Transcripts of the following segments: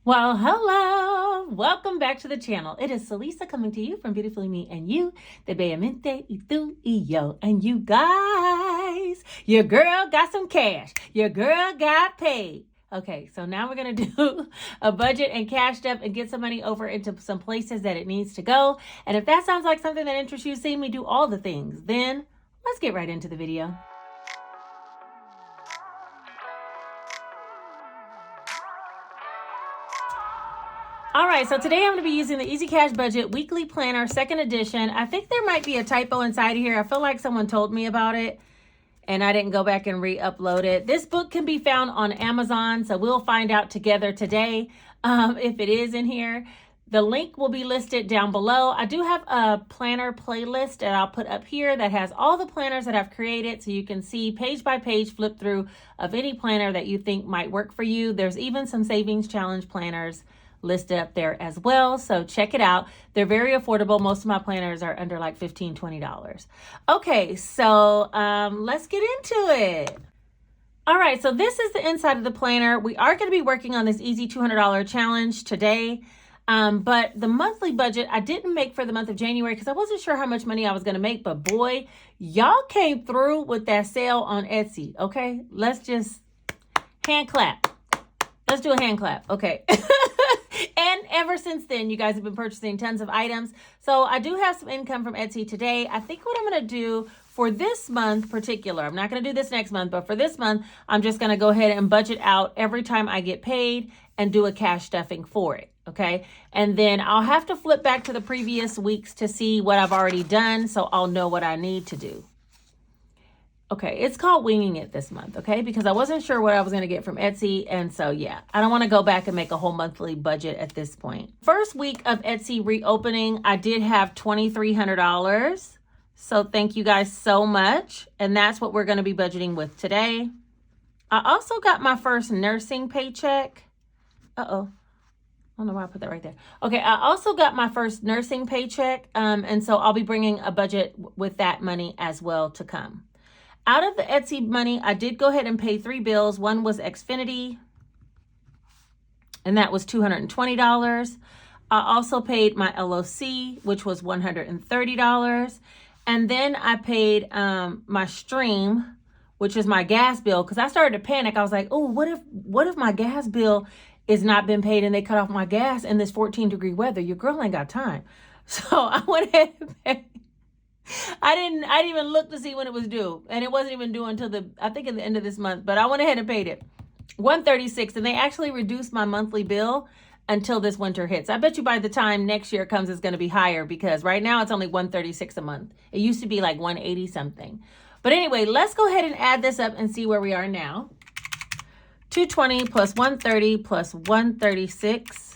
Well, hello. Welcome back to the channel. It is Celisa coming to you from Beautifully Me and You, de Bellamente y tú y yo. And you guys, your girl got some cash. Your girl got paid. Okay, so now we're going to do a budget and Cash.app and get some money over into some places that it needs to go. And if that sounds like something that interests you, seeing me do all the things, then let's get right into the video. All right, so today I'm going to be using the Easy Cash Budget Weekly Planner, second edition. I think there might be a typo inside of here. I feel like someone told me about it, and I didn't go back and re-upload it. This book can be found on Amazon, so we'll find out together today if it is in here. The link will be listed down below. I do have a planner playlist that I'll put up here that has all the planners that I've created, so you can see page by page flip through of any planner that you think might work for you. There's even some savings challenge planners listed up there as well, so check it out. They're very affordable. Most of my planners are under like $15-20. Okay, so let's get into it. All right, so this is the inside of the planner. We are going to be working on this easy $200 challenge today, but the monthly budget I didn't make for the month of January because I wasn't sure how much money I was going to make, but boy, y'all came through with that sale on Etsy. Okay, let's just hand clap. Let's do a hand clap. Okay. And ever since then, you guys have been purchasing tons of items. So I do have some income from Etsy today. I think what I'm going to do for this month particular, I'm not going to do this next month, but for this month, I'm just going to go ahead and budget out every time I get paid and do a cash stuffing for it. Okay. And then I'll have to flip back to the previous weeks to see what I've already done, so I'll know what I need to do. Okay, it's called winging it this month, okay? Because I wasn't sure what I was going to get from Etsy. And so, yeah, I don't want to go back and make a whole monthly budget at this point. First week of Etsy reopening, I did have $2,300. So thank you guys so much. And that's what we're going to be budgeting with today. I also got my first nursing paycheck. Uh-oh. I don't know why I put that right there. Okay, I also got my first nursing paycheck. And so I'll be bringing a budget with that money as well to come. Out of the Etsy money, I did go ahead and pay 3 bills. One was Xfinity, and that was $220. I also paid my LOC, which was $130. And then I paid my stream, which is my gas bill, because I started to panic. I was like, oh, what if my gas bill is not been paid and they cut off my gas in this 14-degree weather? Your girl ain't got time. So I went ahead and paid. I didn't even look to see when it was due, and it wasn't even due until I think at the end of this month, but I went ahead and paid it. $136, and they actually reduced my monthly bill until this winter hits. I bet you by the time next year comes, it's going to be higher, because right now it's only $136 a month. It used to be like $180 something. But anyway, let's go ahead and add this up and see where we are now. 220 plus 130 plus 136.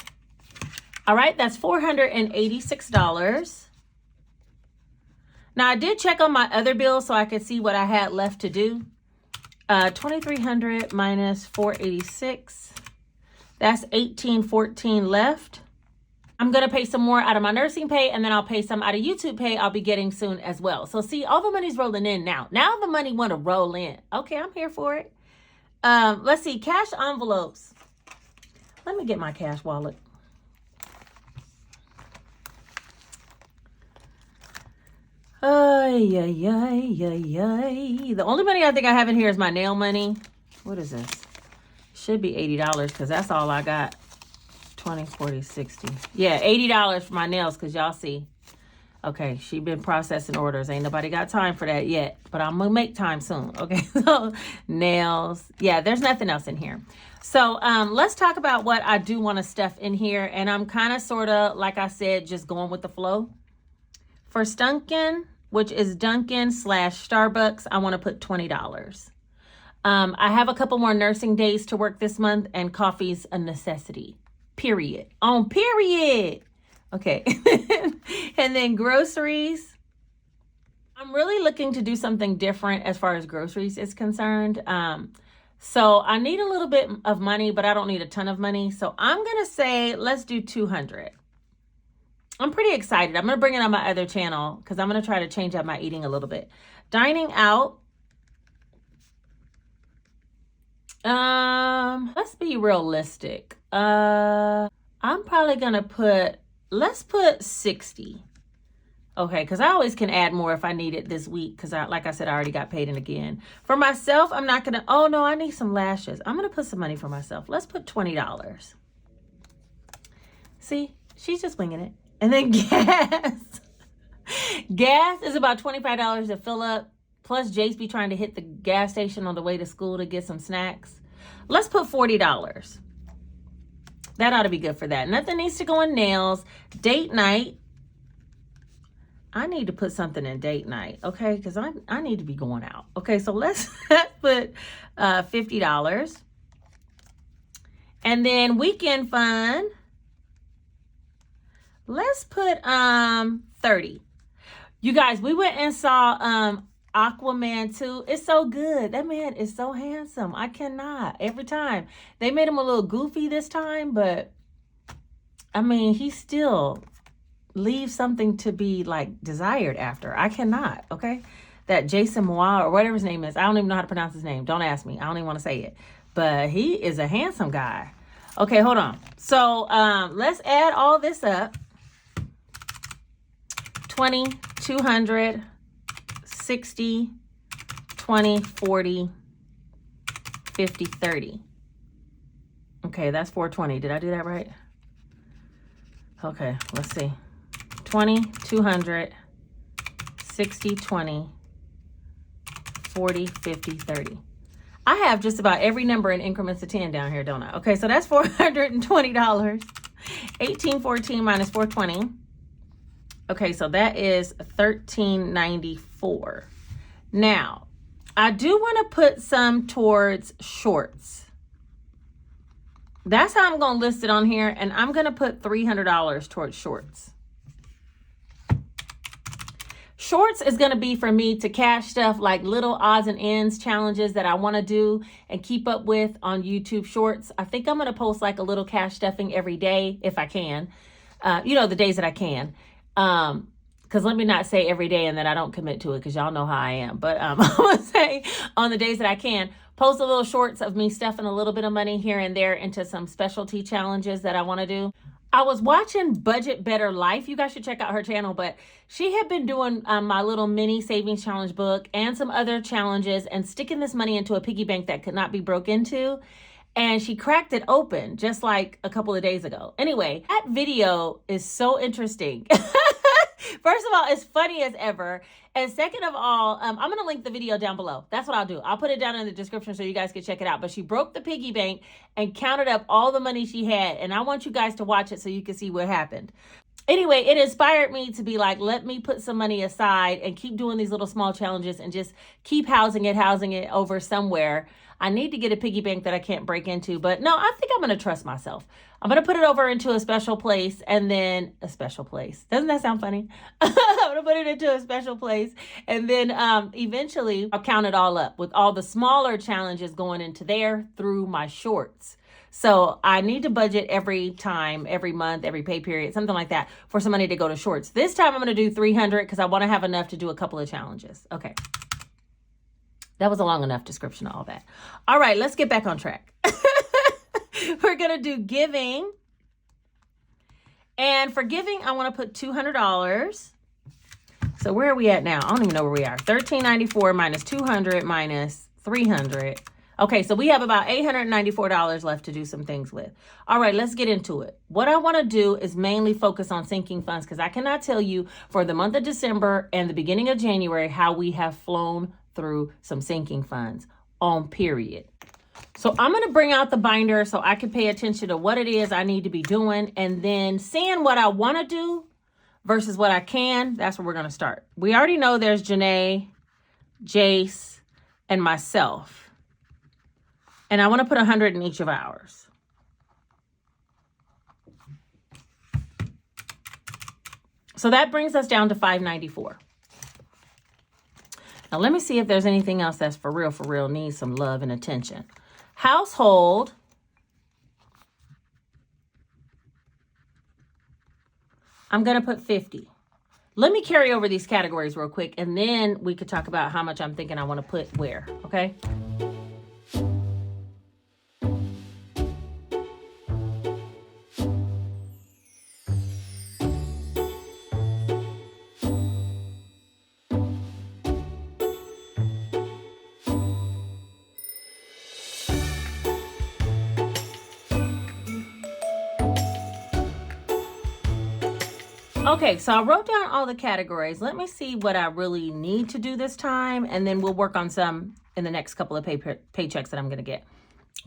All right, that's $486. Now, I did check on my other bills so I could see what I had left to do. $2,300 minus $486. That's $1,814 left. I'm going to pay some more out of my nursing pay, and then I'll pay some out of YouTube pay I'll be getting soon as well. So, see, all the money's rolling in now. Now the money want to roll in. Okay, I'm here for it. Let's see, cash envelopes. Let me get my cash wallet. The only money I think I have in here is my nail money. What is this? Should be $80 because that's all I got. 20, 40, 60. Yeah, $80 for my nails because y'all see. Okay, she been processing orders. Ain't nobody got time for that yet, but I'm going to make time soon. Okay, so nails. Yeah, there's nothing else in here. So let's talk about what I do want to stuff in here. And I'm kind of sort of, like I said, just going with the flow. For Dunkin', which is Dunkin'/Starbucks, I want to put $20. I have a couple more nursing days to work this month, and coffee's a necessity. Period. On period. Okay. And then groceries. I'm really looking to do something different as far as groceries is concerned. So I need a little bit of money, but I don't need a ton of money. So I'm going to say, let's do 200. I'm pretty excited. I'm going to bring it on my other channel because I'm going to try to change up my eating a little bit. Dining out. Let's be realistic. I'm probably gonna let's put 60. Okay, because I always can add more if I need it this week, because like I said, I already got paid in again. For myself, I'm not gonna, oh no, I need some lashes. I'm gonna put some money for myself. Let's put $20. See, she's just winging it. And then gas. Gas is about $25 to fill up, plus Jace be trying to hit the gas station on the way to school to get some snacks. Let's put $40. That ought to be good for that. Nothing needs to go in nails. Date night. I need to put something in date night, okay? Because I need to be going out. Okay, so let's put $50. And then weekend fun. Let's put 30. You guys, we went and saw Aquaman 2. It's so good. That man is so handsome. I cannot. Every time. They made him a little goofy this time, but I mean, he still leaves something to be like desired after. I cannot, okay? That Jason Momoa or whatever his name is. I don't even know how to pronounce his name. Don't ask me. I don't even want to say it. But he is a handsome guy. Okay, hold on. So let's add all this up. 20, 200, 60, 20, 40, 50, 30. Okay, that's 420. Did I do that right? Okay, let's see. 20, 200, 60, 20, 40, 50, 30. I have just about every number in increments of 10 down here, don't I? Okay, so that's $420. 1814 minus 420. Okay, so that is $13.94. Now, I do want to put some towards shorts. That's how I'm going to list it on here, and I'm going to put $300 towards shorts. Shorts is going to be for me to cash stuff like little odds and ends challenges that I want to do and keep up with on YouTube Shorts. I think I'm going to post like a little cash stuffing every day if I can. The days that I can. Because let me not say every day and then I don't commit to it because y'all know how I am. But I'm going to say on the days that I can, post a little shorts of me stuffing a little bit of money here and there into some specialty challenges that I want to do. I was watching Budget Better Life. You guys should check out her channel, but she had been doing my little mini savings challenge book and some other challenges and sticking this money into a piggy bank that could not be broke into. And she cracked it open just like a couple of days ago. Anyway, that video is so interesting. First of all, it's funny as ever. And second of all, I'm going to link the video down below. That's what I'll do. I'll put it down in the description so you guys can check it out. But she broke the piggy bank and counted up all the money she had. And I want you guys to watch it so you can see what happened. Anyway, it inspired me to be like, let me put some money aside and keep doing these little small challenges and just keep housing it over somewhere. I need to get a piggy bank that I can't break into, but no, I think I'm going to trust myself. I'm going to put it over into a special place and then a special place. Doesn't that sound funny? I'm going to put it into a special place and then eventually I'll count it all up with all the smaller challenges going into there through my shorts. So I need to budget every time, every month, every pay period, something like that for some money to go to shorts. This time I'm going to do 300 because I want to have enough to do a couple of challenges. Okay. That was a long enough description of all that. All right, let's get back on track. We're going to do giving. And for giving, I want to put $200. So where are we at now? I don't even know where we are. $13.94 minus 200 minus 300. Okay, so we have about $894 left to do some things with. All right, let's get into it. What I want to do is mainly focus on sinking funds because I cannot tell you for the month of December and the beginning of January how we have flown through some sinking funds on period. So I'm going to bring out the binder so I can pay attention to what it is I need to be doing and then seeing what I want to do versus what I can. That's where we're going to start. We already know there's Janae, Jace, and myself. And I want to put 100 in each of ours. So that brings us down to $594. Now, let me see if there's anything else that's for real, needs some love and attention. Household. I'm going to put 50. Let me carry over these categories real quick, and then we could talk about how much I'm thinking I want to put where, okay? Okay, so I wrote down all the categories. Let me see what I really need to do this time, and then we'll work on some in the next couple of paychecks that I'm going to get.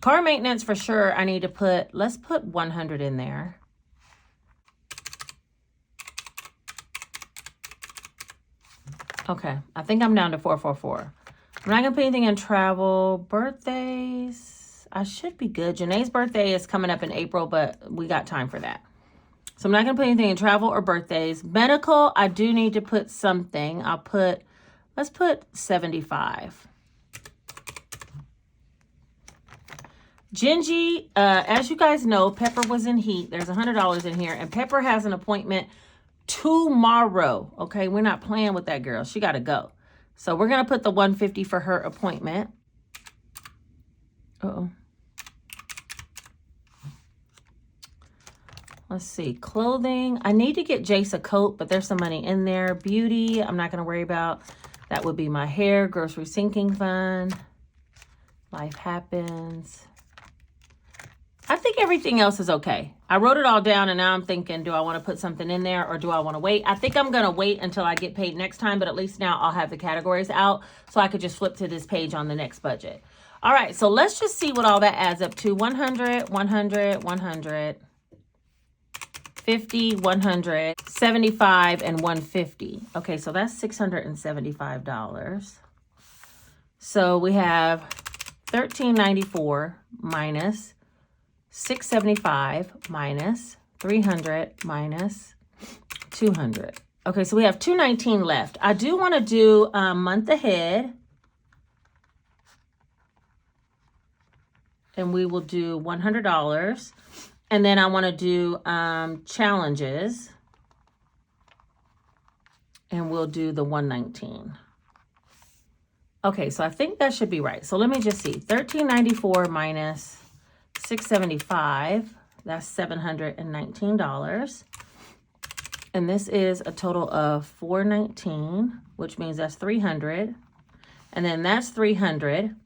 Car maintenance for sure. I need to put, let's put 100 in there. Okay, I think I'm down to 444. I'm not going to put anything in travel. Birthdays, I should be good. Janae's birthday is coming up in April, but we got time for that. So I'm not going to put anything in travel or birthdays. Medical, I do need to put something. Let's put 75. Gingy, as you guys know, Pepper was in heat. There's $100 in here, and Pepper has an appointment tomorrow. Okay, we're not playing with that girl. She got to go. So we're going to put the 150 for her appointment. Uh-oh. Let's see, clothing. I need to get Jace a coat, but there's some money in there. Beauty, I'm not going to worry about. That would be my hair. Grocery sinking fund. Life happens. I think everything else is okay. I wrote it all down, and now I'm thinking, do I want to put something in there or do I want to wait? I think I'm going to wait until I get paid next time, but at least now I'll have the categories out so I could just flip to this page on the next budget. All right, so let's just see what all that adds up to. 100, 100, 100. 50, 100, 75, and 150. Okay, so that's $675. So we have $13.94 minus 675 minus 300 minus 200. Okay, so we have 219 left. I do want to do a month ahead. And we will do $100. And then I want to do challenges. And we'll do the 119. Okay, so I think that should be right. So let me just see. $13.94 minus 675. That's $719. And this is a total of 419, which means that's 300. And then that's 300.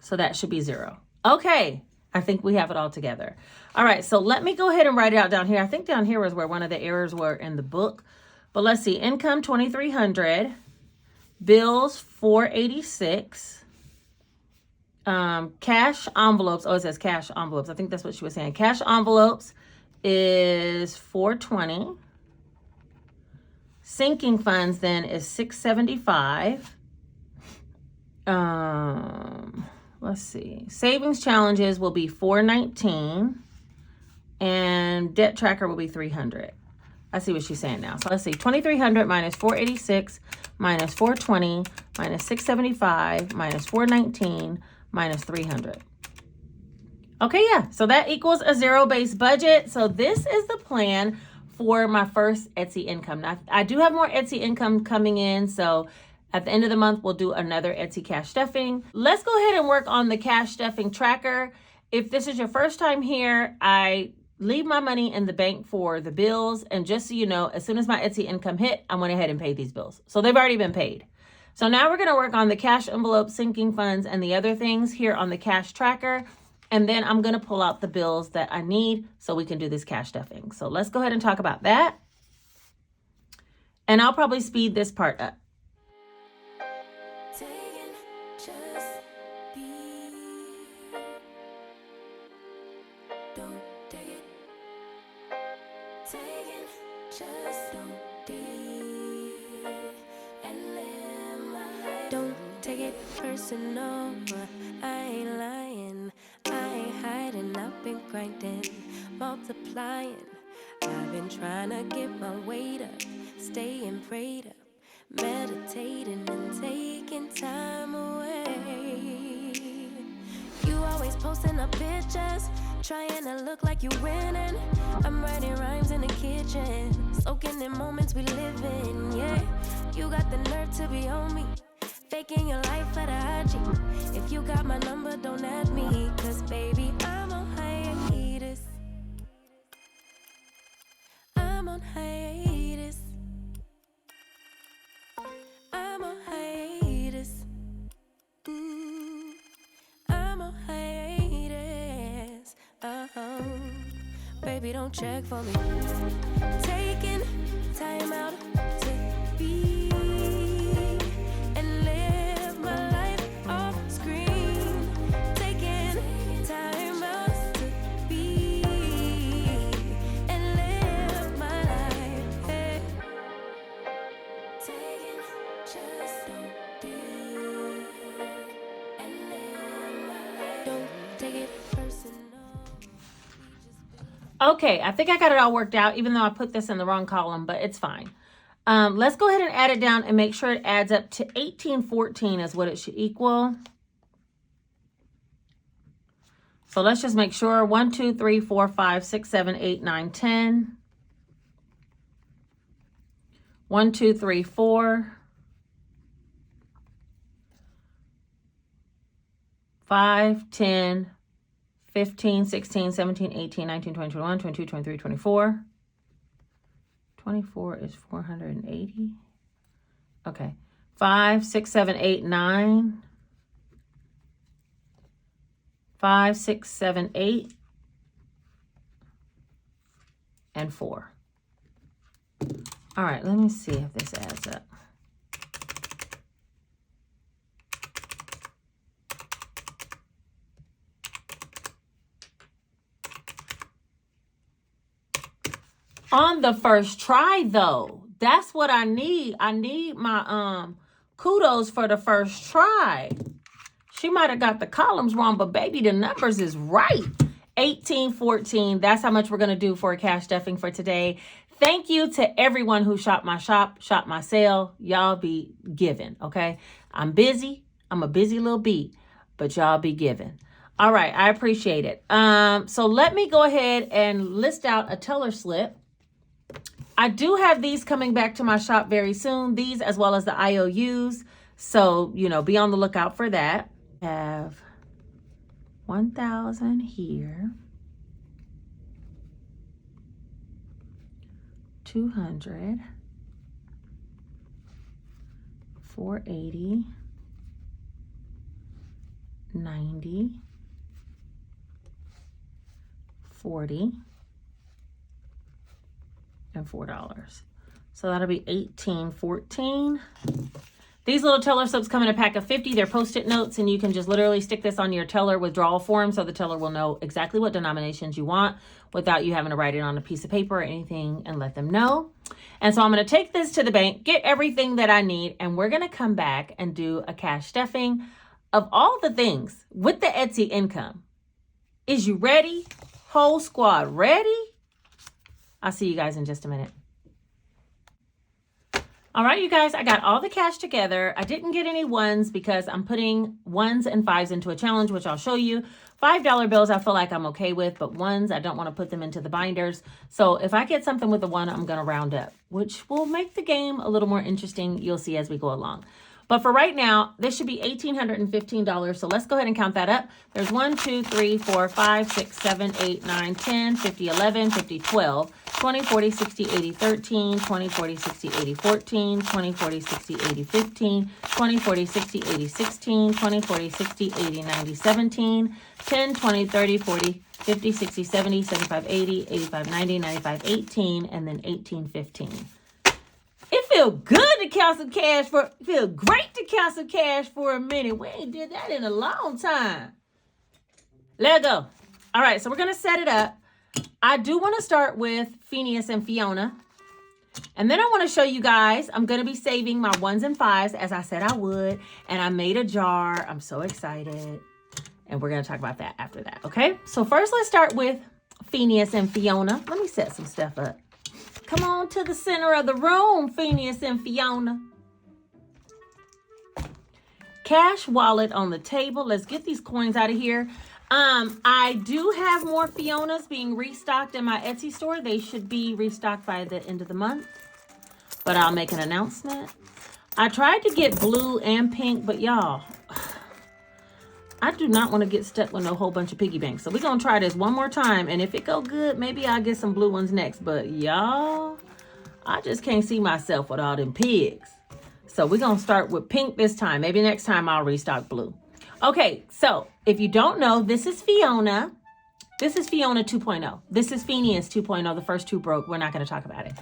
So that should be 0. Okay. I think we have it all together. All right, so let me go ahead and write it out down here. I think down here was where one of the errors were in the book. But let's see, income $2,300, bills $486, cash envelopes. Oh, it says cash envelopes. I think that's what she was saying. Cash envelopes is $420. Sinking funds then is $675. Let's see. Savings challenges will be $419, and debt tracker will be $300. I see what she's saying now. So let's see. $2,300 minus $486 minus $420 minus $675 minus $419 minus $300. Okay, yeah. So that equals a zero-based budget. So this is the plan for my first Etsy income. Now, I do have more Etsy income coming in, so at the end of the month, we'll do another Etsy cash stuffing. Let's go ahead and work on the cash stuffing tracker. If this is your first time here, I leave my money in the bank for the bills. And just so you know, as soon as my Etsy income hit, I went ahead and paid these bills. So they've already been paid. So now we're going to work on the cash envelope, sinking funds, and the other things here on the cash tracker. And then I'm going to pull out the bills that I need so we can do this cash stuffing. So let's go ahead and talk about that. And I'll probably speed this part up. Don't take it personal, I ain't lying, I ain't hiding, I've been grinding, multiplying. I've been trying to get my weight up, staying prayed up, meditating and taking time away. You always posting up pictures, trying to look like you winning. I'm writing rhymes in the kitchen, soaking in moments we live in, yeah. You got the nerve to be on me, faking your life for the IG. If you got my number, don't add me, cause baby, I'm on hiatus. I'm on hiatus. I'm on hiatus. I'm on hiatus. baby, don't check for me. Taking time out to be and live my life off screen. Taking time out to be and live my life. Hey. Taking just don't do and live my life. Don't take it personal. Okay, I think I got it all worked out, even though I put this in the wrong column, but it's fine. Let's go ahead and add it down and make sure it adds up to 1814 is what it should equal. So let's just make sure. 1, 2, 3, 4, 5, 6, 7, 8, 9, 10. 1, 2, 3, 4. 5, 10, 15, 16, 17, 18, 19, 20, 21, 22, 23, 24. 24 is 480. Okay. 5, 6, 7, 8, 9. 5, 6, 7, 8. And 4. All right, let me see if this adds up. On the first try, though, that's what I need. I need my kudos for the first try. She might have got the columns wrong, but baby, the numbers is right. 1814. That's how much we're going to do for cash stuffing for today. Thank you to everyone who shopped my shop, shopped my sale. Y'all be giving, okay? I'm busy. I'm a busy little bee, but y'all be giving. All right, I appreciate it. So let me go ahead and list out a teller slip. I do have these coming back to my shop very soon, these as well as the IOUs. So, you know, be on the lookout for that. I have 1,000 here. 200. 480. 90. 40. And $4. So that'll be $18.14. These little teller slips come in a pack of 50. They're Post-it notes, and you can just literally stick this on your teller withdrawal form so the teller will know exactly what denominations you want without you having to write it on a piece of paper or anything and let them know. And so I'm going to take this to the bank, get everything that I need, and we're going to come back and do a cash stuffing of all the things with the Etsy income. Is you ready? Whole squad ready? I'll see you guys in just a minute. All right, you guys, I got all the cash together. I didn't get any ones because I'm putting 1s and 5s into a challenge, which I'll show you. $5 bills I feel like I'm okay with, but 1s, I don't want to put them into the binders. So if I get something with a 1, I'm going to round up, which will make the game a little more interesting. You'll see as we go along. But for right now, this should be $1,815. So let's go ahead and count that up. There's 1, 2, 3, 4, 5, 6, 7, 8, 9, 10, 50, 11, 50, 12, 20, 40, 60, 80, 13, 20, 40, 60, 80, 14, 20, 40, 60, 80, 15, 20, 40, 60, 80, 16, 20, 40, 60, 80, 90, 17, 10, 20, 30, 40, 50, 60, 70, 75, 80, 85, 90, 95, 18, and then 18, 15. It feel good to count some cash feel great to count some cash for a minute. We ain't did that in a long time. Let go. All right, so we're going to set it up. I do want to start with Phineas and Fiona. And then I want to show you guys, I'm going to be saving my 1s and 5s as I said I would. And I made a jar. I'm so excited. And we're going to talk about that after that, okay? So first, let's start with Phineas and Fiona. Let me set some stuff up. Come on to the center of the room, Phineas and Fiona. Cash wallet on the table. Let's get these coins out of here. I do have more Fionas being restocked in my Etsy store. They should be restocked by the end of the month, but I'll make an announcement. I tried to get blue and pink, but y'all, I do not want to get stuck with no whole bunch of piggy banks. So we're going to try this one more time. And if it go good, maybe I'll get some blue ones next. But y'all, I just can't see myself with all them pigs. So we're going to start with pink this time. Maybe next time I'll restock blue. Okay, so if you don't know, this is Fiona. This is Fiona 2.0. This is Phineas 2.0. The first two broke. We're not going to talk about it.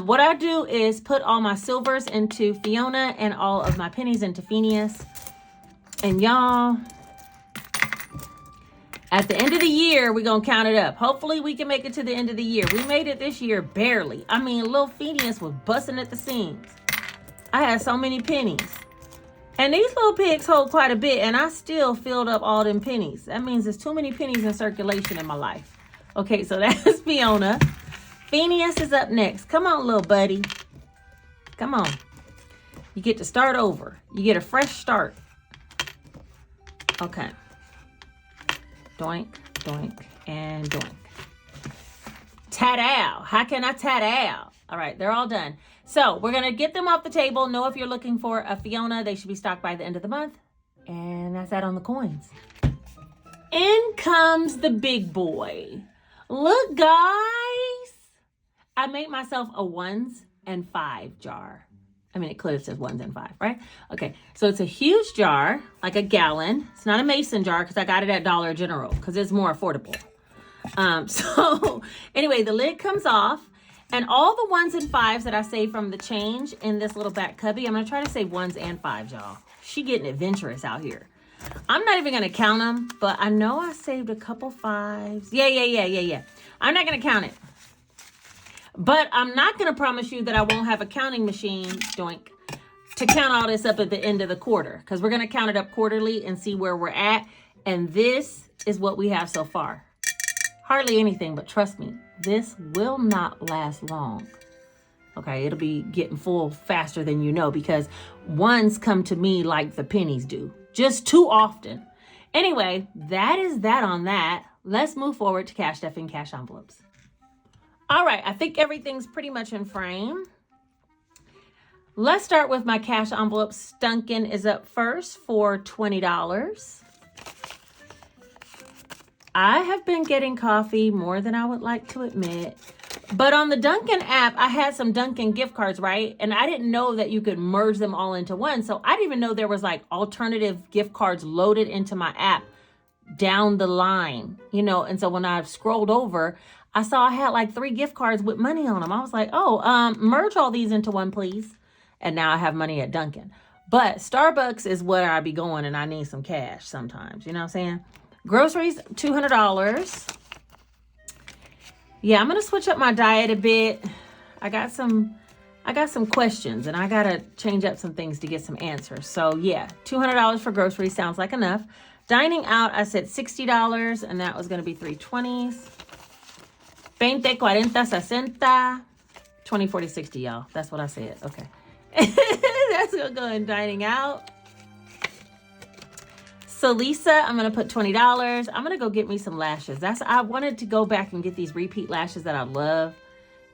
What I do is put all my silvers into Fiona and all of my pennies into Phineas. And y'all, at the end of the year, we're going to count it up. Hopefully we can make it to the end of the year. We made it this year barely. I mean, little Phineas was busting at the seams. I had so many pennies. And these little pigs hold quite a bit, and I still filled up all them pennies. That means there's too many pennies in circulation in my life. Okay, so that's Fiona. Phineas is up next. Come on, little buddy. Come on. You get to start over. You get a fresh start. Okay. Doink, doink, and doink. Tat-ow. How can I tat-ow? All right, they're all done. So we're going to get them off the table. Know if you're looking for a Fiona, they should be stocked by the end of the month. And that's that on the coins. In comes the big boy. Look, guys. I made myself a 1s and 5 jar. I mean, it could have said 1s and 5, right? Okay, so it's a huge jar, like a gallon. It's not a mason jar because I got it at Dollar General because it's more affordable. So anyway, the lid comes off. And all the 1s and 5s that I saved from the change in this little back cubby, I'm going to try to save 1s and 5s, y'all. She getting adventurous out here. I'm not even going to count them, but I know I saved a couple 5s. Yeah. I'm not going to count it. But I'm not going to promise you that I won't have a counting machine, doink, to count all this up at the end of the quarter. Because we're going to count it up quarterly and see where we're at. And this is what we have so far. Hardly anything, but trust me, this will not last long. Okay, it'll be getting full faster than you know because 1s come to me like the pennies do, just too often. Anyway, that is that on that. Let's move forward to Cash.app and cash envelopes. All right, I think everything's pretty much in frame. Let's start with my cash envelopes. Dunkin' is up first for $20. I have been getting coffee more than I would like to admit. But on the Dunkin' app, I had some Dunkin' gift cards, right? And I didn't know that you could merge them all into one. So I didn't even know there was like alternative gift cards loaded into my app down the line, you know? And so when I scrolled over, I saw I had like 3 gift cards with money on them. I was like, oh, merge all these into one, please. And now I have money at Dunkin'. But Starbucks is where I be going and I need some cash sometimes. You know what I'm saying? Groceries, $200. Yeah, I'm going to switch up my diet a bit. I got some questions and I got to change up some things to get some answers. So yeah, $200 for groceries sounds like enough. Dining out, I said $60 and that was going to be 3 20s. 20, 40, 60. 20, 40, 60, y'all. That's what I said. Okay. That's going to go in dining out. So Lisa, I'm going to put $20. I'm going to go get me some lashes. I wanted to go back and get these repeat lashes that I love.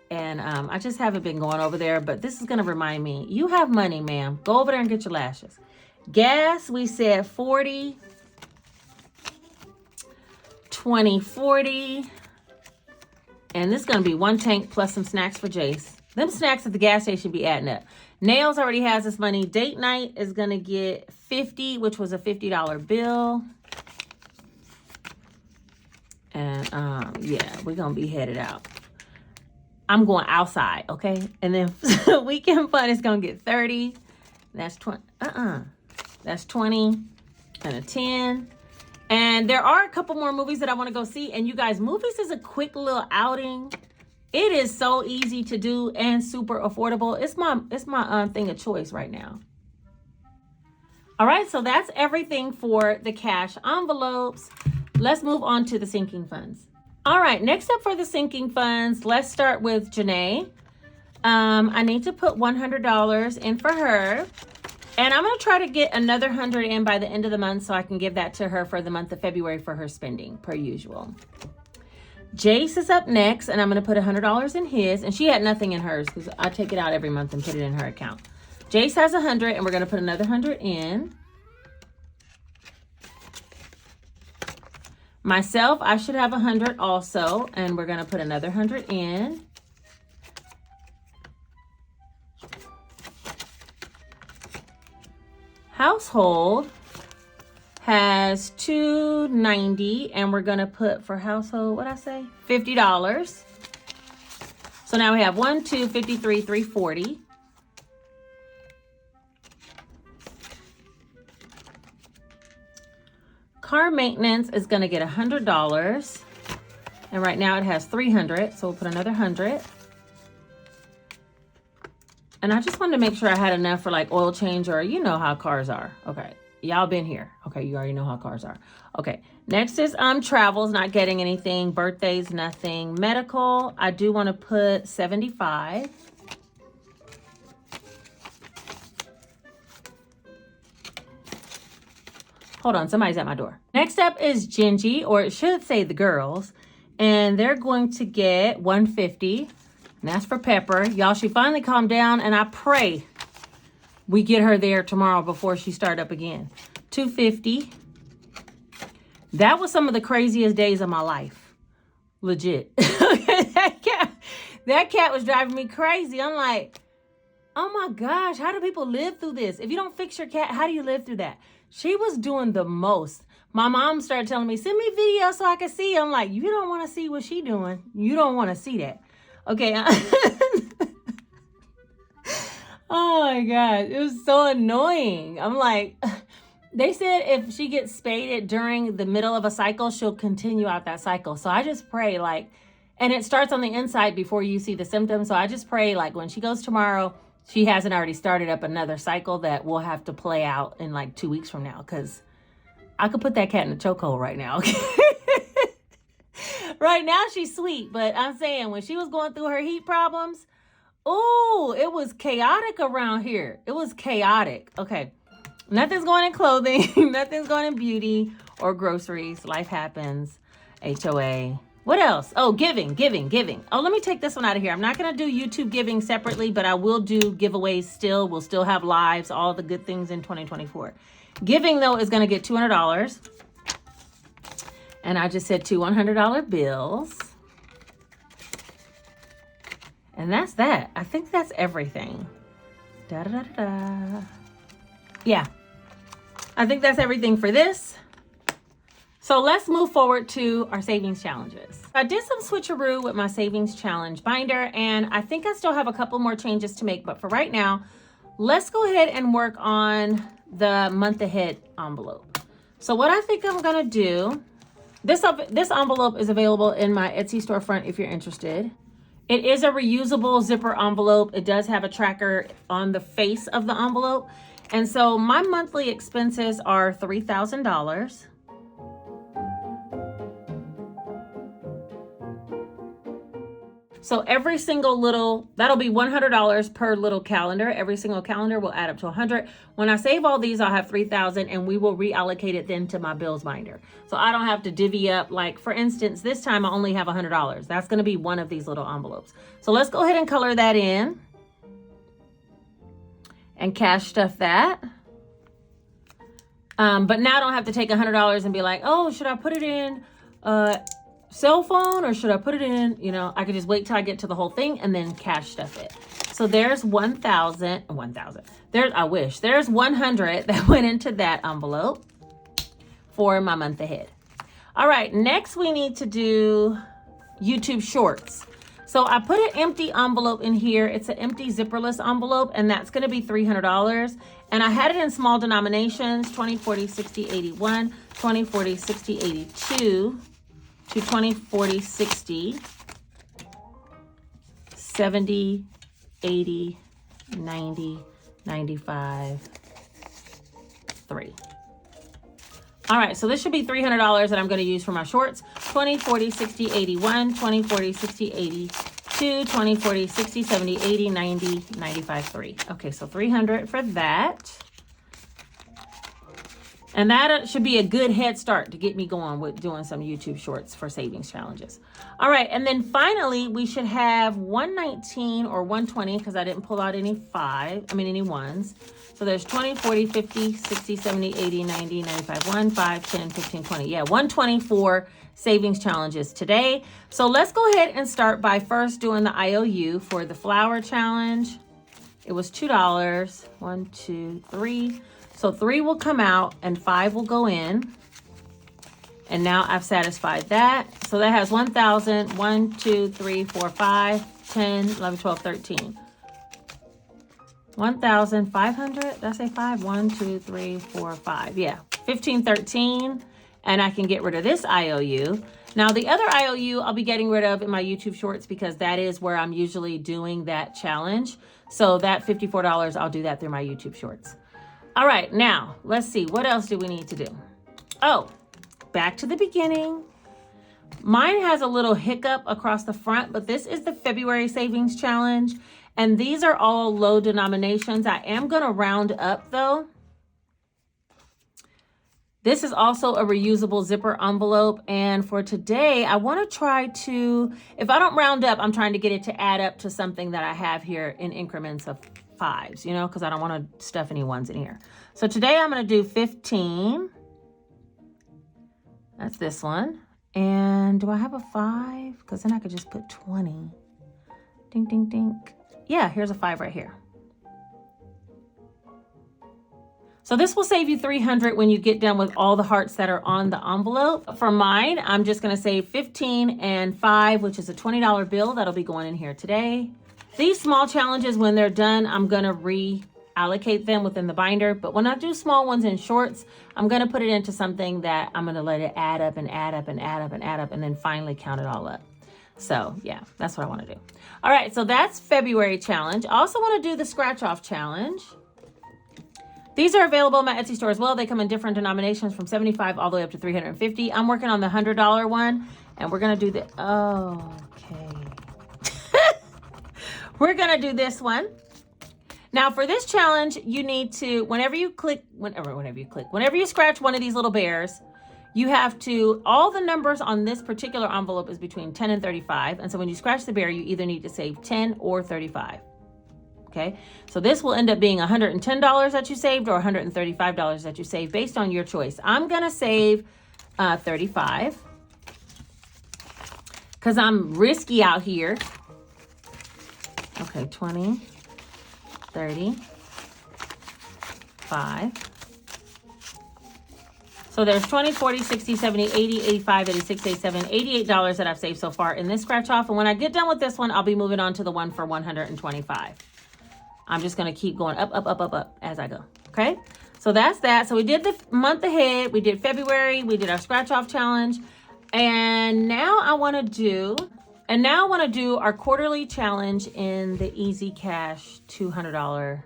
And I just haven't been going over there. But this is going to remind me, you have money, ma'am. Go over there and get your lashes. Gas, we said 40. 20, 40. And this is going to be 1 tank plus some snacks for Jace. Them snacks at the gas station be adding up. Nails already has this money. Date night is going to get 50, which was a $50 bill. And yeah, we're going to be headed out. I'm going outside, okay? And then weekend fun is going to get 30. That's 20. That's 20 and a 10. And there are a couple more movies that I want to go see. And you guys, movies is a quick little outing. It is so easy to do and super affordable. It's my thing of choice right now. All right, so that's everything for the cash envelopes. Let's move on to the sinking funds. All right, next up for the sinking funds, let's start with Janae. I need to put $100 in for her. And I'm going to try to get another 100 in by the end of the month so I can give that to her for the month of February for her spending, per usual. Jace is up next, and I'm going to put $100 in his. And she had nothing in hers because I take it out every month and put it in her account. Jace has 100, and we're going to put another 100 in. Myself, I should have 100 also, and we're going to put another 100 in. Household, has $2.90, and we're gonna put for household, what'd I say? $50. So now we have 1, 2, 53, 340. Car maintenance is gonna get $100. And right now it has 300, so we'll put another 100. And I just wanted to make sure I had enough for like oil change, or you know how cars are. Okay, y'all been here. Okay, you already know how cars are. Okay, next is travels, not getting anything. Birthdays, nothing. Medical, I do want to put 75. Hold on, somebody's at my door. Next up is Gingy, or it should say the girls, and they're going to get 150. And that's for Pepper. Y'all, she finally calmed down, and I pray we get her there tomorrow before she start up again. 250. That was some of the craziest days of my life. Legit. that cat was driving me crazy. I'm like, oh my gosh, how do people live through this? If you don't fix your cat, how do you live through that? She was doing the most. My mom started telling me, send me video so I can see. I'm like, you don't want to see what she doing. You don't want to see that. Okay. Oh my God. It was so annoying. I'm like, they said if she gets spaded during the middle of a cycle, she'll continue out that cycle. So I just pray like, and it starts on the inside before you see the symptoms. So I just pray like when she goes tomorrow, she hasn't already started up another cycle that we'll have to play out in like 2 weeks from now. Cause I could put that cat in a chokehold right now. Okay? Right now she's sweet, but I'm saying when she was going through her heat problems, oh, it was chaotic around here. It was chaotic. Okay. Nothing's going in clothing. Nothing's going in beauty or groceries. Life happens. HOA. What else? Oh, giving. Oh, let me take this one out of here. I'm not going to do YouTube giving separately, but I will do giveaways still. We'll still have lives, all the good things in 2024. Giving, though, is going to get $200. And I just said 2 $100 bills. And that's that. I think that's everything. Yeah. I think that's everything for this. So let's move forward to our savings challenges. I did some switcheroo with my savings challenge binder, and I think I still have a couple more changes to make. But for right now, let's go ahead and work on the month ahead envelope. So what I think I'm going to do, this envelope is available in my Etsy storefront if you're interested. It is a reusable zipper envelope. It does have a tracker on the face of the envelope. And so my monthly expenses are $3,000. So every single little, that'll be $100 per little calendar. Every single calendar will add up to 100. When I save all these, I'll have 3,000, and we will reallocate it then to my bills binder. So I don't have to divvy up. Like for instance, this time I only have $100. That's going to be one of these little envelopes. So let's go ahead and color that in and cash stuff that. But now I don't have to take $100 and be like, oh, should I put it in cell phone or should I put it in, I could just wait till I get to the whole thing and then cash stuff it. So there's 1,000. There's 100 that went into that envelope for my month ahead. All right, next we need to do YouTube Shorts. So I put an empty envelope in here. It's an empty zipperless envelope, and that's going to be $300. And I had it in small denominations, 20, 40, 60, 81, 20, 40, 60, 82, to 20, 40, 60, 70, 80, 90, 95, 3. All right, so this should be $300 that I'm going to use for my shorts. 20, 40, 60, 81, 20, 40, 60, 82, 20, 40, 60, 70, 80, 90, 95, 3. Okay, so $300 for that. And that should be a good head start to get me going with doing some YouTube shorts for savings challenges. All right, and then finally, we should have 119 or 120 because I didn't pull out any ones. So there's 20, 40, 50, 60, 70, 80, 90, 95, 1, 5, 10, 15, 20. Yeah, 124 savings challenges today. So let's go ahead and start by first doing the IOU for the flower challenge. It was $2. 1, 2, 3. So 3 will come out and 5 will go in. And now I've satisfied that. So that has 1,000, 1, 2, 3, 4, 5, 10, 11, 12, 13. 1,500, did I say 5? 1, 2, 3, 4, 5. Yeah, 15, 13. And I can get rid of this IOU. Now the other IOU I'll be getting rid of in my YouTube shorts because that is where I'm usually doing that challenge. So that $54, I'll do that through my YouTube shorts. All right, now let's see, what else do we need to do? Oh, back to the beginning. Mine has a little hiccup across the front, but this is the February savings challenge. And these are all low denominations. I am gonna round up though. This is also a reusable zipper envelope. And for today, I wanna try to, if I don't round up, I'm trying to get it to add up to something that I have here in increments of 5s, you know, because I don't wanna stuff any 1s in here. So today I'm gonna do 15. That's this one. And do I have a 5? Because then I could just put 20. Ding, ding, ding. Yeah, here's a 5 right here. So this will save you $300 when you get done with all the hearts that are on the envelope. For mine, I'm just gonna save 15 and 5, which is a $20 bill that'll be going in here today. These small challenges, when they're done, I'm gonna reallocate them within the binder. But when I do small ones in shorts, I'm gonna put it into something that I'm gonna let it add up and add up and add up and add up and then finally count it all up. So yeah, that's what I wanna do. All right, so that's February challenge. I also wanna do the scratch off challenge. These are available in my Etsy store as well. They come in different denominations from 75 all the way up to 350. I'm working on the $100 one and we're gonna do the, okay. We're gonna do this one. Now for this challenge, you need to, whenever you scratch one of these little bears, you have to, all the numbers on this particular envelope is between 10 and 35. And so when you scratch the bear, you either need to save 10 or 35. Okay, so this will end up being $110 that you saved or $135 that you saved based on your choice. I'm gonna save 35 because I'm risky out here. Okay, 20, 30, 5. So there's 20, 40, 60, 70, 80, 85, 86, 87, $88 that I've saved so far in this scratch off. And when I get done with this one, I'll be moving on to the one for 125. I'm just gonna keep going up, up, up, up, up as I go, okay? So that's that. So we did the month ahead, we did February, we did our scratch off challenge. And now I wanna do our quarterly challenge in the Easy Cash $200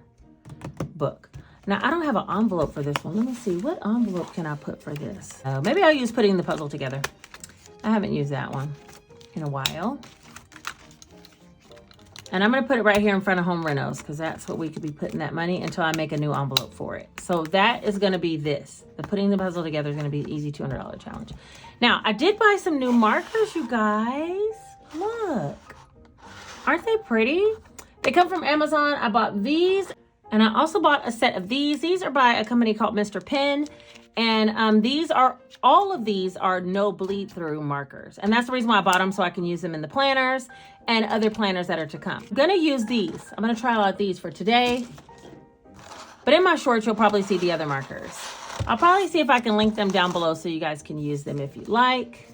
book. Now I don't have an envelope for this one. Let me see, what envelope can I put for this? Maybe I'll use putting the puzzle together. I haven't used that one in a while. And I'm gonna put it right here in front of Home Renos because that's what we could be putting that money until I make a new envelope for it. So that is gonna be this. The putting the puzzle together is gonna be the easy $200 challenge. Now, I did buy some new markers, you guys. Look, aren't they pretty? They come from Amazon. I bought these and I also bought a set of these. These are by a company called Mr. Pen. And all of these are no bleed through markers. And that's the reason why I bought them, so I can use them in the planners and other planners that are to come. I'm gonna use these. I'm gonna try out these for today. But in my shorts, you'll probably see the other markers. I'll probably see if I can link them down below so you guys can use them if you'd like.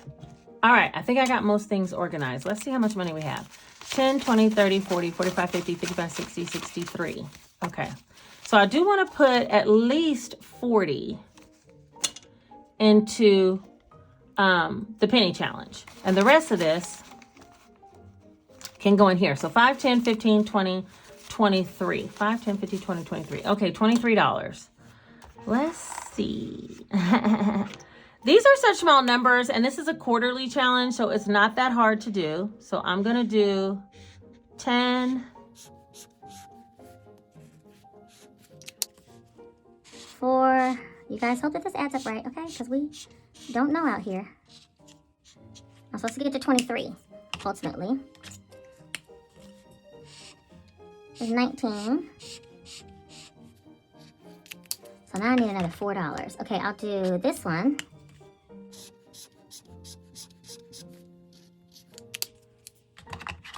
All right, I think I got most things organized. Let's see how much money we have. 10, 20, 30, 40, 45, 50, 55, 60, 63. Okay, so I do wanna put at least 40 into the penny challenge. And the rest of this can go in here. So 5, 10, 15, 20, 23. 5, 10, 15, 20, 23. Okay, $23. Let's see. These are such small numbers, and this is a quarterly challenge, so it's not that hard to do. So I'm gonna do 10. 4. You guys hope that this adds up right, okay? Because we don't know out here. I'm supposed to get to 23, ultimately. There's 19. So now I need another $4. Okay, I'll do this one.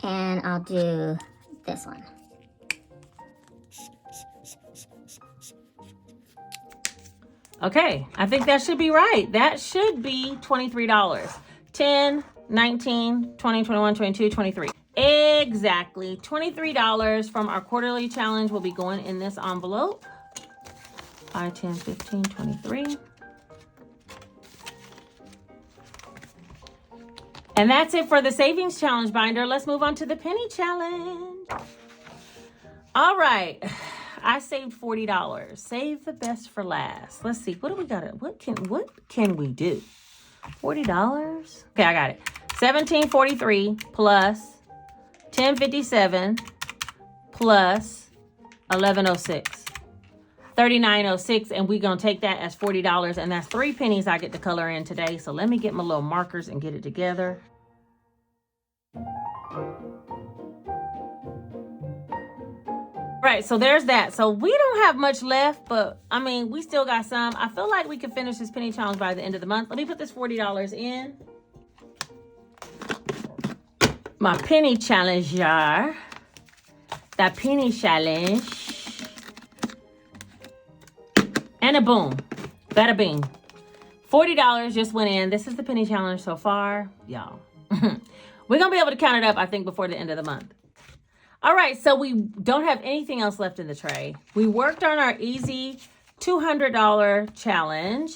And I'll do this one. Okay, I think that should be right. That should be $23. 10, 19, 20, 21, 22, 23. Exactly. $23 from our quarterly challenge will be going in this envelope. 5, 10, 15, 23. And that's it for the savings challenge binder. Let's move on to the penny challenge. All right. I saved $40. Save the best for last. Let's see. What do we got? What can we do? $40? Okay, I got it. $17.43 plus $10.57 plus $11.06. $39.06, and we're gonna take that as $40, and that's 3 pennies I get to color in today. So let me get my little markers and get it together. Right, so there's that. So we don't have much left, but I mean, we still got some. I feel like we can finish this penny challenge by the end of the month. Let me put this $40 in my penny challenge jar. That penny challenge. And a boom. Bada bing. $40 just went in. This is the penny challenge so far, y'all. We're going to be able to count it up, I think, before the end of the month. All right, so we don't have anything else left in the tray. We worked on our easy $200 challenge.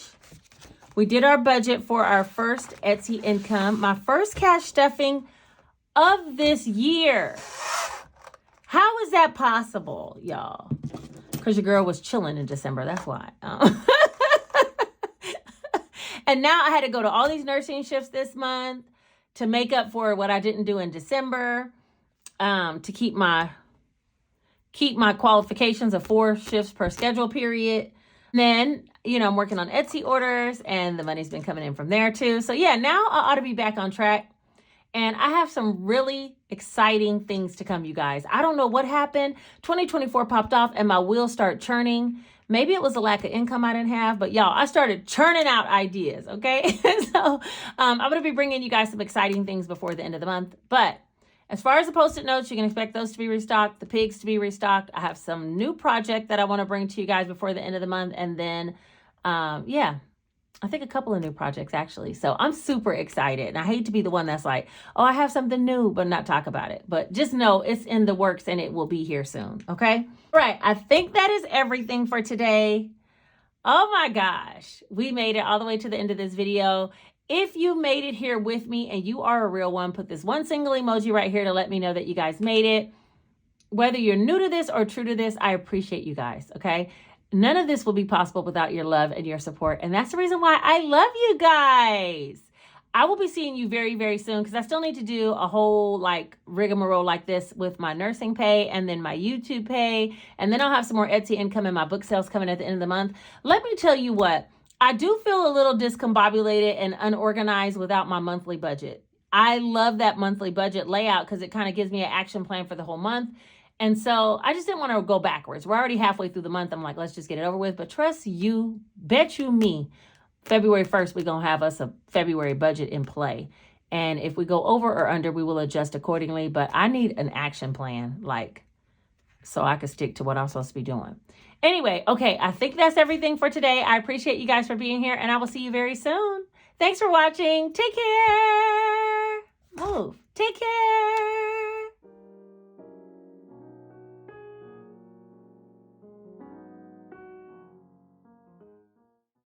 We did our budget for our first Etsy income, my first cash stuffing of this year. How is that possible, y'all? Because your girl was chilling in December, that's why. And now I had to go to all these nursing shifts this month to make up for what I didn't do in December. To keep my qualifications of 4 shifts per schedule period. And then, you know, I'm working on Etsy orders and the money's been coming in from there too. So yeah, now I ought to be back on track. And I have some really exciting things to come, you guys. I don't know what happened. 2024 popped off and my wheels start churning. Maybe it was a lack of income I didn't have, but y'all, I started churning out ideas, okay? So I'm going to be bringing you guys some exciting things before the end of the month. But as far as the Post-it notes, you can expect those to be restocked, the pigs to be restocked. I have some new project that I want to bring to you guys before the end of the month. And then, yeah, I think a couple of new projects, actually. So I'm super excited. And I hate to be the one that's like, oh, I have something new, but not talk about it. But just know it's in the works and it will be here soon, okay? All right, I think that is everything for today. Oh, my gosh. We made it all the way to the end of this video. If you made it here with me and you are a real one, put this one single emoji right here to let me know that you guys made it. Whether you're new to this or true to this, I appreciate you guys, okay? None of this will be possible without your love and your support. And that's the reason why I love you guys. I will be seeing you very, very soon because I still need to do a whole like rigmarole like this with my nursing pay and then my YouTube pay. And then I'll have some more Etsy income and my book sales coming at the end of the month. Let me tell you what. I do feel a little discombobulated and unorganized without my monthly budget. I love that monthly budget layout because it kind of gives me an action plan for the whole month. And so I just didn't want to go backwards. We're already halfway through the month. I'm like, let's just get it over with. But trust you, bet you me, February 1st, we're going to have us a February budget in play. And if we go over or under, we will adjust accordingly. But I need an action plan, like, so I can stick to what I'm supposed to be doing. Anyway, okay, I think that's everything for today. I appreciate you guys for being here, and I will see you very soon. Thanks for watching. Take care. Move. Take care.